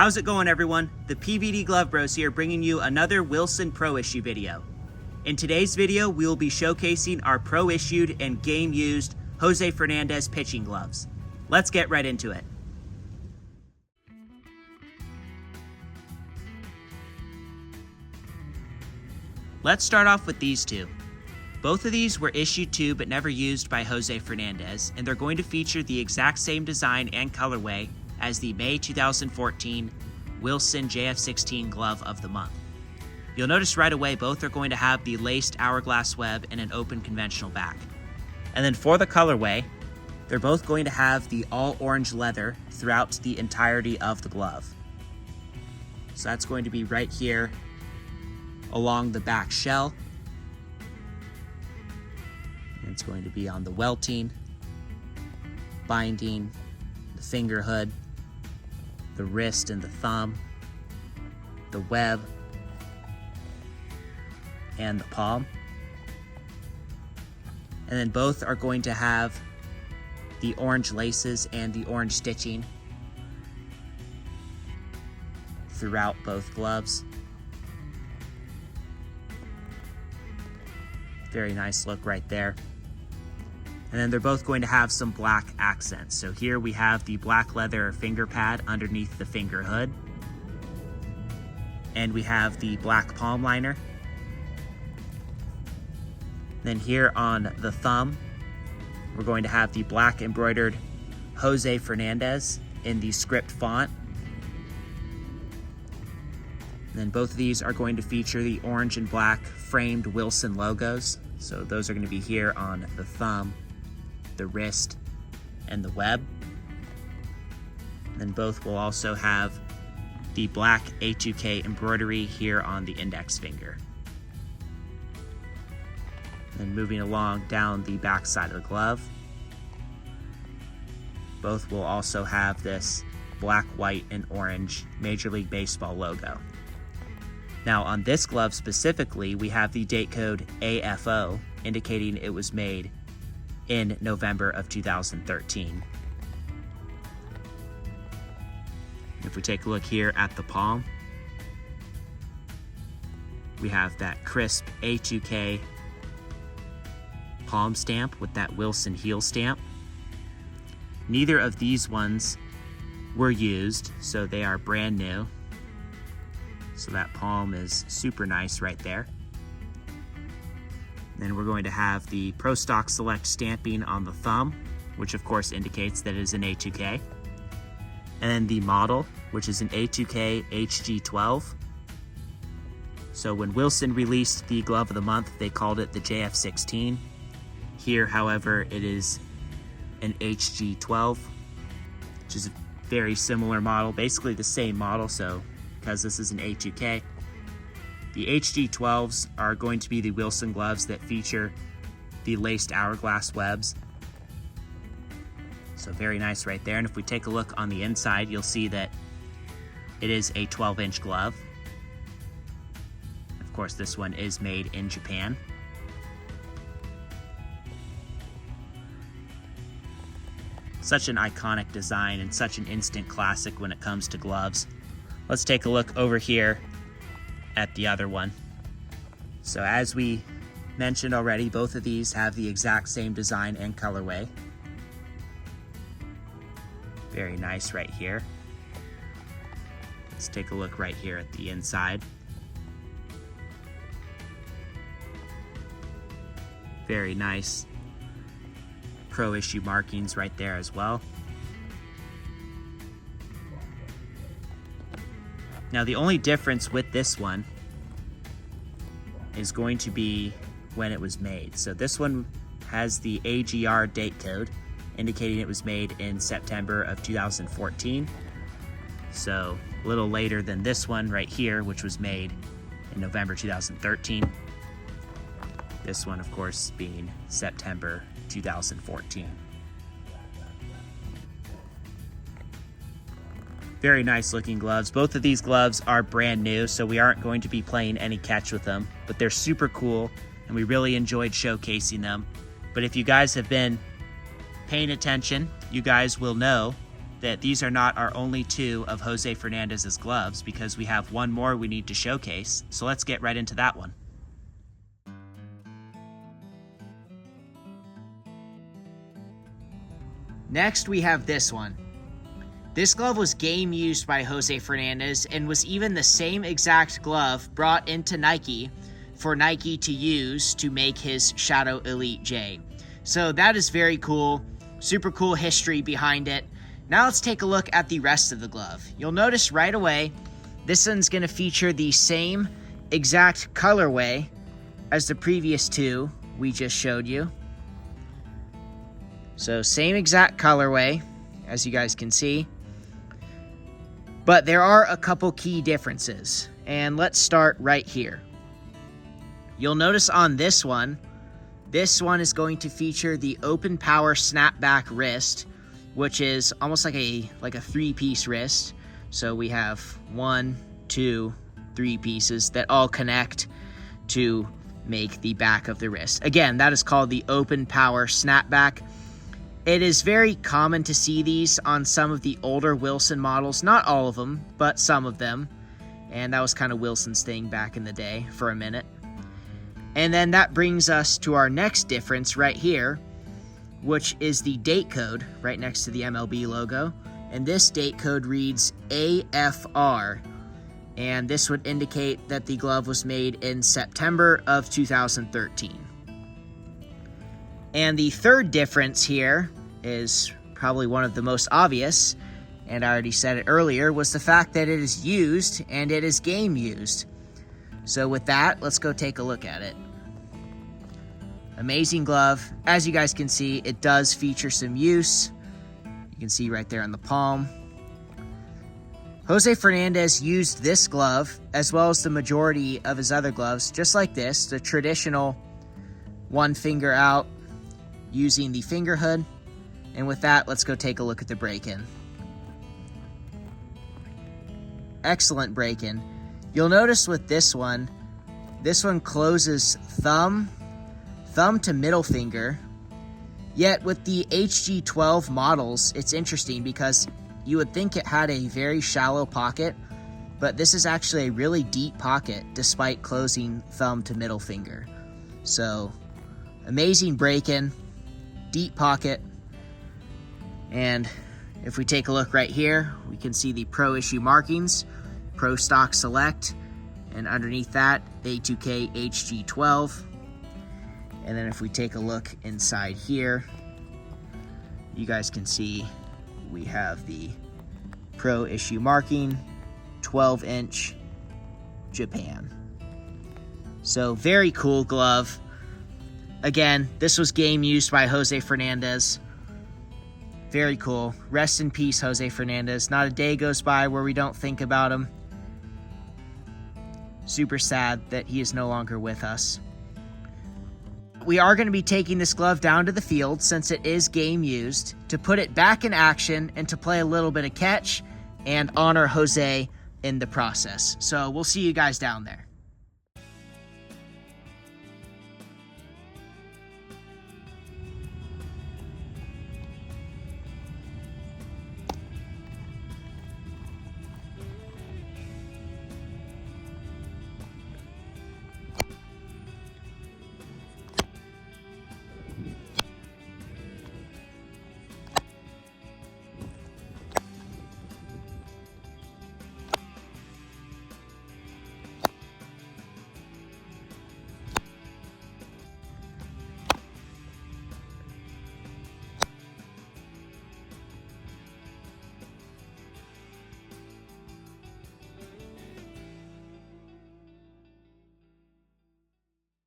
How's it going, everyone? The PVD Glove Bros here, bringing you another Wilson Pro Issue video. In today's video, we will be showcasing our Pro Issued and Game Used Jose Fernandez pitching gloves. Let's get right into it. Let's start off with these two. Both of these were issued to but never used by Jose Fernandez, and they're going to feature the exact same design and colorway as the May 2014 Wilson JF16 Glove of the Month. You'll notice right away both are going to have the laced hourglass web and an open conventional back. And then for the colorway, they're both going to have the all orange leather throughout the entirety of the glove. So that's going to be right here along the back shell. And it's going to be on the welting, binding, the finger hood, the wrist and the thumb, the web, and the palm. And then both are going to have the orange laces and the orange stitching throughout both gloves. Very nice look right there. And then they're both going to have some black accents. So here we have the black leather finger pad underneath the finger hood. And we have the black palm liner. Then here on the thumb, we're going to have the black embroidered Jose Fernandez in the script font. And then both of these are going to feature the orange and black framed Wilson logos. So those are going to be here on the thumb, the wrist, and the web. And then both will also have the black A2K embroidery here on the index finger. And moving along down the back side of the glove, both will also have this black, white, and orange Major League Baseball logo. Now on this glove specifically, we have the date code AFO, indicating it was made in November of 2013. If we take a look here at the palm, we have that crisp A2K palm stamp with that Wilson heel stamp. Neither of these ones were used, so they are brand new. So that palm is super nice right there. Then we're going to have the Pro Stock Select stamping on the thumb, which of course indicates that it is an A2K. And then the model, which is an A2K HG12. So when Wilson released the Glove of the Month, they called it the JF16. Here, however, it is an HG12, which is a very similar model, basically the same model, so because this is an A2K. The HG12s are going to be the Wilson gloves that feature the laced hourglass webs. So very nice right there. And if we take a look on the inside, you'll see that it is a 12-inch glove. Of course, this one is made in Japan. Such an iconic design and such an instant classic when it comes to gloves. Let's take a look over here at the other one. So as we mentioned already, both of these have the exact same design and colorway. Very nice right here. Let's take a look right here at the inside. Very nice Pro Issue markings right there as well. Now the only difference with this one is going to be when it was made. So this one has the AGR date code indicating it was made in September of 2014. So a little later than this one right here, which was made in November 2013. This one, of course, being September 2014. Very nice looking gloves. Both of these gloves are brand new, so we aren't going to be playing any catch with them, but they're super cool and we really enjoyed showcasing them. But if you guys have been paying attention, you guys will know that these are not our only 2 of Jose Fernandez's gloves, because we have one more we need to showcase. So let's get right into that one. Next, we have this one. This glove was game used by Jose Fernandez and was even the same exact glove brought into Nike for Nike to use to make his Shadow Elite J. So that is very cool. Super cool history behind it. Now let's take a look at the rest of the glove. You'll notice right away, this one's going to feature the same exact colorway as the previous 2 we just showed you. So same exact colorway, as you guys can see. But there are a couple key differences, and let's start right here. You'll notice on this one is going to feature the open power snapback wrist, which is almost like a 3-piece wrist. So we have 1, 2, 3 pieces that all connect to make the back of the wrist. Again, that is called the open power snapback. It is very common to see these on some of the older Wilson models, not all of them, but some of them. And that was kind of Wilson's thing back in the day for a minute. And then that brings us to our next difference right here, which is the date code right next to the MLB logo. And this date code reads AFR. And this would indicate that the glove was made in September of 2013. And the third difference here is probably one of the most obvious, and I already said it earlier, was the fact that it is used and it is game used. So with that, let's go take a look at it. Amazing glove. As you guys can see, it does feature some use. You can see right there on the palm. Jose Fernandez used this glove as well as the majority of his other gloves just like this, the traditional one finger out, using the finger hood. And with that, let's go take a look at the break-in. Excellent break-in. You'll notice with this one closes thumb to middle finger. Yet with the HG12 models, it's interesting because you would think it had a very shallow pocket, but this is actually a really deep pocket despite closing thumb to middle finger. So amazing break-in. Deep pocket. And if we take a look right here, we can see the Pro issue markings, Pro Stock Select, and underneath that, A2K HG12. And then if we take a look inside here, you guys can see we have the Pro issue marking, 12-inch Japan. So very cool glove. Again, this was game used by Jose Fernandez. Very cool. Rest in peace, Jose Fernandez. Not a day goes by where we don't think about him. Super sad that he is no longer with us. We are going to be taking this glove down to the field since it is game used to put it back in action and to play a little bit of catch and honor Jose in the process. So we'll see you guys down there.